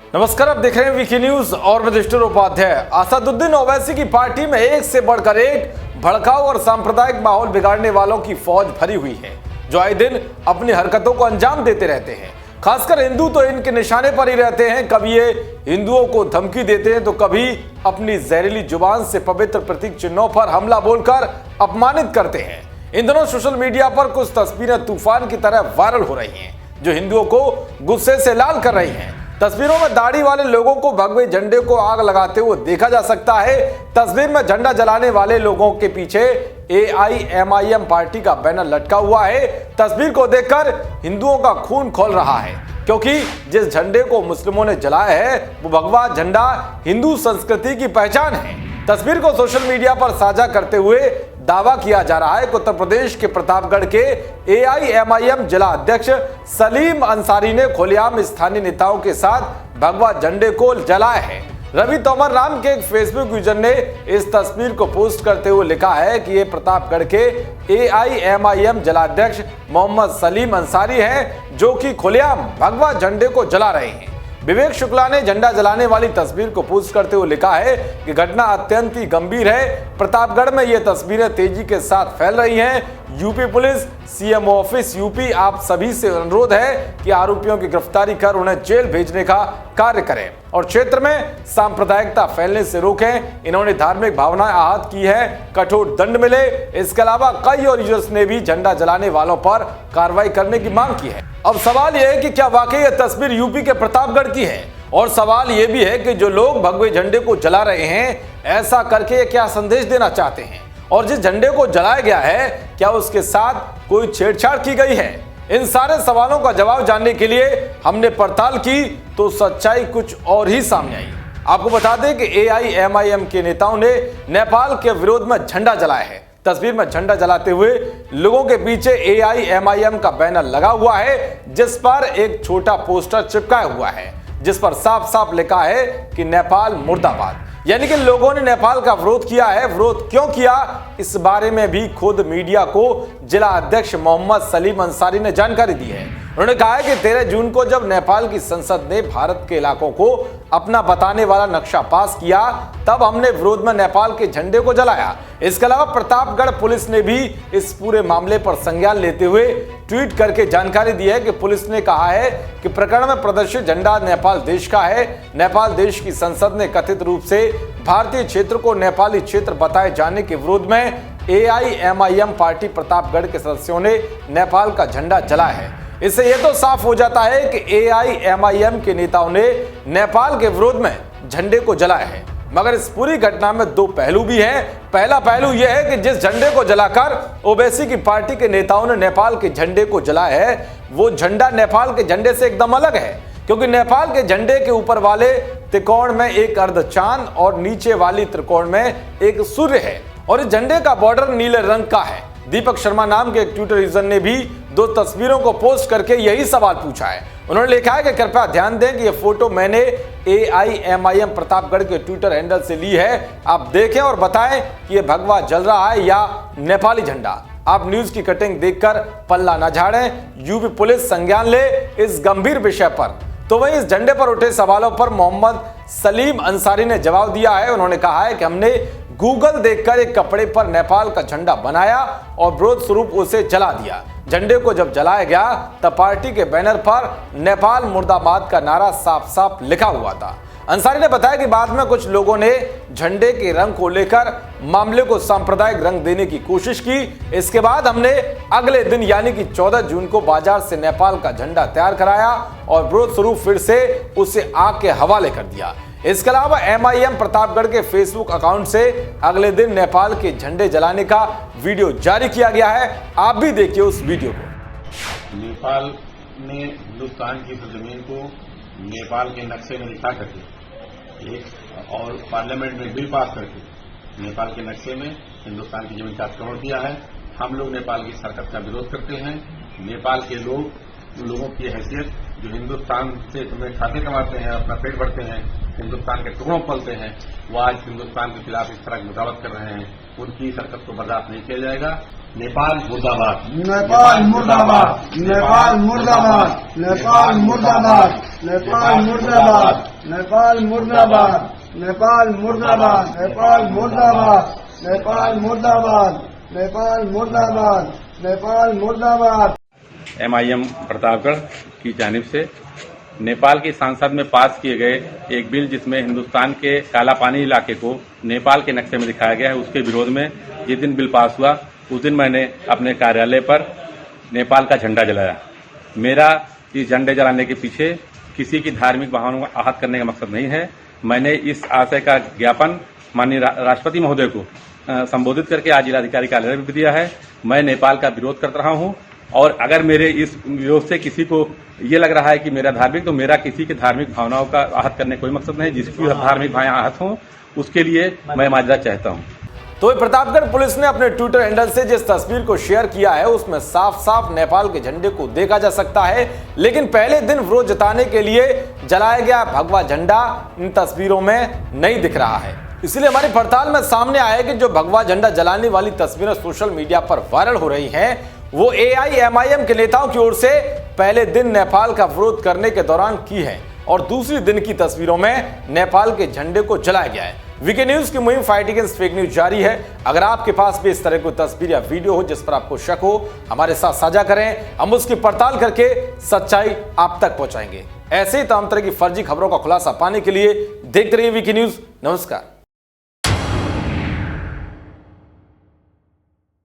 नमस्कार, आप देख रहे हैं वीकी न्यूज और मैं मिस्टर उपाध्याय। असदुद्दीन ओवैसी की पार्टी में एक से बढ़कर एक भड़काऊ और सांप्रदायिक माहौल बिगाड़ने वालों की फौज भरी हुई है, जो आए दिन अपनी हरकतों को अंजाम देते रहते हैं। खासकर हिंदू तो इनके निशाने पर ही रहते हैं। कभी ये हिंदुओं को धमकी देते हैं तो कभी अपनी जहरीली जुबान से पवित्र प्रतीक चिन्हों पर हमला बोलकर अपमानित करते हैं। इन दिनों सोशल मीडिया पर कुछ तस्वीरें तूफान की तरह वायरल हो रही हैं, जो हिंदुओं को गुस्से से लाल कर रही हैं। तस्वीरों में दाढ़ी वाले लोगों को भगवे झंडे को आग लगाते हुए देखा जा सकता है। तस्वीर में झंडा जलाने वाले लोगों के पीछे AIMIM पार्टी का बैनर लटका हुआ है। तस्वीर को देखकर हिंदुओं का खून खौल रहा है, क्योंकि जिस झंडे को मुस्लिमों ने जलाया है वो भगवा झंडा हिंदू संस्कृति की पहचान है। तस्वीर को सोशल मीडिया पर साझा करते हुए दावा किया जा रहा है कि उत्तर प्रदेश के प्रतापगढ़ के AIMIM जिला अध्यक्ष सलीम अंसारी ने खुलेआम स्थानीय नेताओं के साथ भगवा झंडे को जलाया है। रवि तोमर नाम के एक फेसबुक यूजर ने इस तस्वीर को पोस्ट करते हुए लिखा है कि ये प्रतापगढ़ के AIMIM जिलाध्यक्ष मोहम्मद सलीम अंसारी हैं, जो कि खुलेआम भगवा झंडे को जला रहे हैं। विवेक शुक्ला ने झंडा जलाने वाली तस्वीर को पोस्ट करते हुए लिखा है कि घटना अत्यंत ही गंभीर है। प्रतापगढ़ में ये तस्वीरें तेजी के साथ फैल रही हैं। UP police, CM office UP आप सभी से अनुरोध है कि आरोपियों की गिरफ्तारी कर उन्हें जेल भेजने का कार्य करें और क्षेत्र में सांप्रदायिकता फैलने से रोकें। इन्होंने धार्मिक भावनाएं आहत की है, कठोर दंड मिले। इसके अलावा कई और यूजर्स ने भी झंडा जलाने वालों पर कार्रवाई करने की मांग की है। अब सवाल यह है कि क्या वाकई यह तस्वीर यूपी के प्रतापगढ़ की है, और सवाल यह भी है कि जो लोग भगवे झंडे को जला रहे हैं, ऐसा करके क्या संदेश देना चाहते हैं, और जिस झंडे को जलाया गया है क्या उसके साथ कोई छेड़छाड़ की गई है। इन सारे सवालों का जवाब जानने के लिए हमने पड़ताल की तो सच्चाई कुछ और ही सामने आई। आपको बता दें कि AIMIM के नेताओं ने नेपाल के विरोध में झंडा जलाया है। तस्वीर में झंडा जलाते हुए लोगों के पीछे AIMIM का बैनर लगा हुआ है, जिस पर एक छोटा पोस्टर चिपकाया हुआ है, जिस पर साफ साफ लिखा है कि नेपाल मुर्दाबाद। यानी कि लोगों ने नेपाल का विरोध किया है। विरोध क्यों किया, इस बारे में भी खुद मीडिया को जिला अध्यक्ष मोहम्मद सलीम अंसारी ने जानकारी दी है। उन्होंने कहा है कि 13 जून को जब नेपाल की संसद ने भारत के इलाकों को अपना बताने वाला नक्शा पास किया, तब हमने विरोध में नेपाल के झंडे को जलाया। इसके अलावा प्रतापगढ़ पुलिस ने भी इस पूरे मामले पर संज्ञान लेते हुए ट्वीट करके जानकारी दी है कि पुलिस ने कहा है कि प्रकरण में प्रदर्शित झंडा नेपाल देश का है। नेपाल देश की संसद ने कथित रूप से भारतीय क्षेत्र को नेपाली क्षेत्र बताए जाने के विरोध में AIMIM पार्टी प्रतापगढ़ के सदस्यों ने नेपाल का झंडा जलाया है। इससे यह तो साफ हो जाता है कि AIMIM के नेताओं ने नेपाल के विरोध में झंडे को जलाया है। मगर इस पूरी घटना में दो पहलू भी हैं। पहला पहलू यह है कि जिस झंडे को जलाकर ओवैसी की पार्टी के नेताओं ने नेपाल के झंडे को जलाया है, वो झंडा नेपाल के झंडे से एकदम अलग है, क्योंकि नेपाल के झंडे के ऊपर वाले त्रिकोण में एक अर्धचांद और नीचे वाली त्रिकोण में एक सूर्य है, और इस झंडे का बॉर्डर नीले रंग का है। दीपक शर्मा नाम के एक ट्विटर यूजर ने भी दो तस्वीरों को पोस्ट करके यही सवाल पूछा है। उन्होंने लिखा है कि कृपया ध्यान दें कि यह फोटो मैंने AIMIM प्रतापगढ़ के ट्विटर हैंडल से ली है। आप देखें और बताएं कि यह भगवा जल रहा है या नेपाली झंडा। आप न्यूज की कटिंग देखकर पल्ला न झाड़ें। यूपी पुलिस संज्ञान ले इस गंभीर विषय पर। तो वहीं इस झंडे पर उठे सवालों पर मोहम्मद सलीम अंसारी ने जवाब दिया है। उन्होंने कहा है कि हमने गूगल देखकर एक कपड़े पर नेपाल का झंडा बनाया और विरोध स्वरूप उसे जला दिया। झंडे को जब जलाया गया तब पार्टी के बैनर पर नेपाल मुर्दाबाद का नारा साफ साफ लिखा हुआ था। अंसारी ने बताया कि बाद में कुछ लोगों ने झंडे के रंग को लेकर मामले को सांप्रदायिक रंग देने की कोशिश की। इसके बाद हमने अगले दिन यानी कि 14 जून को बाजार से नेपाल का झंडा तैयार कराया और विरोध स्वरूप फिर से उसे आग के हवाले कर दिया। इसके अलावा MIM प्रतापगढ़ के फेसबुक अकाउंट से अगले दिन नेपाल के झंडे जलाने का वीडियो जारी किया गया है। आप भी देखिए उस वीडियो को। नेपाल ने हिंदुस्तान की जमीन को नेपाल के नक्शे में लिखा करके और पार्लियामेंट में बिल पास करके नेपाल के नक्शे में हिंदुस्तान की जमीन का अतिक्रमण किया है। हम लोग नेपाल की सरकार का विरोध करते हैं। नेपाल के लोगों की हैसियत जो हिंदुस्तान से तुम्हें खाते कमाते हैं, अपना पेट भरते हैं, हिंदुस्तान के टुकड़ों पलते हैं, वो आज हिंदुस्तान के खिलाफ इस तरह की बगावत कर रहे हैं। उनकी हरकत को बर्दाश्त नहीं किया जाएगा। नेपाल मुर्दाबाद। नेपाल मुर्दाबाद। नेपाल मुर्दाबाद। नेपाल मुर्दाबाद। नेपाल मुर्दाबाद। नेपाल मुर्दाबाद। नेपाल मुर्दाबाद। नेपाल मुर्दाबाद। नेपाल मुर्दाबाद। नेपाल मुर्दाबाद। नेपाल मुर्दाबाद। MIM प्रतापगढ़ की जानिब से नेपाल की संसद में पास किए गए एक बिल जिसमें हिंदुस्तान के काला पानी इलाके को नेपाल के नक्शे में दिखाया गया है, उसके विरोध में जिस दिन बिल पास हुआ उस दिन मैंने अपने कार्यालय पर नेपाल का झंडा जलाया। मेरा इस झंडे जलाने के पीछे किसी की धार्मिक भावनाओं को आहत करने का मकसद नहीं है। मैंने इस आशय का ज्ञापन माननीय राष्ट्रपति महोदय को संबोधित करके आज जिलाधिकारी कार्यालय में भी दिया है। मैं नेपाल का विरोध कर रहा हूं और अगर मेरे इस विरोध से किसी को ये लग रहा है कि मेरा धार्मिक, तो मेरा किसी की धार्मिक भावनाओं का आहत करने कोई मकसद नहीं। जिसकी धार्मिक भावनाएं आहत हों उसके लिए मैं माजरा चाहता हूं। तो प्रतापगढ़ पुलिस ने अपने ट्विटर हैंडल से जिस तस्वीर को शेयर किया है उसमें साफ साफ नेपाल के झंडे को देखा जा सकता है, लेकिन पहले दिन विरोध जताने के लिए जलाया गया भगवा झंडा इन तस्वीरों में नहीं दिख रहा है। इसलिए हमारी पड़ताल में सामने आया कि जो भगवा झंडा जलाने वाली तस्वीरें सोशल मीडिया पर वायरल हो रही हैं वो AIMIM के नेताओं की ओर से पहले दिन नेपाल का विरोध करने के दौरान की है और दूसरी दिन की तस्वीरों में नेपाल के झंडे को जलाया गया है। वीके न्यूज की मुहिम फाइट अगेंस्ट फेक न्यूज जारी है। अगर आपके पास भी इस तरह की तस्वीर या वीडियो हो जिस पर आपको शक हो, हमारे साथ साझा करें, हम उसकी पड़ताल करके सच्चाई आप तक पहुंचाएंगे। ऐसे ही तमाम तरह की फर्जी खबरों का खुलासा पाने के लिए देखते रहिए वीके न्यूज। नमस्कार।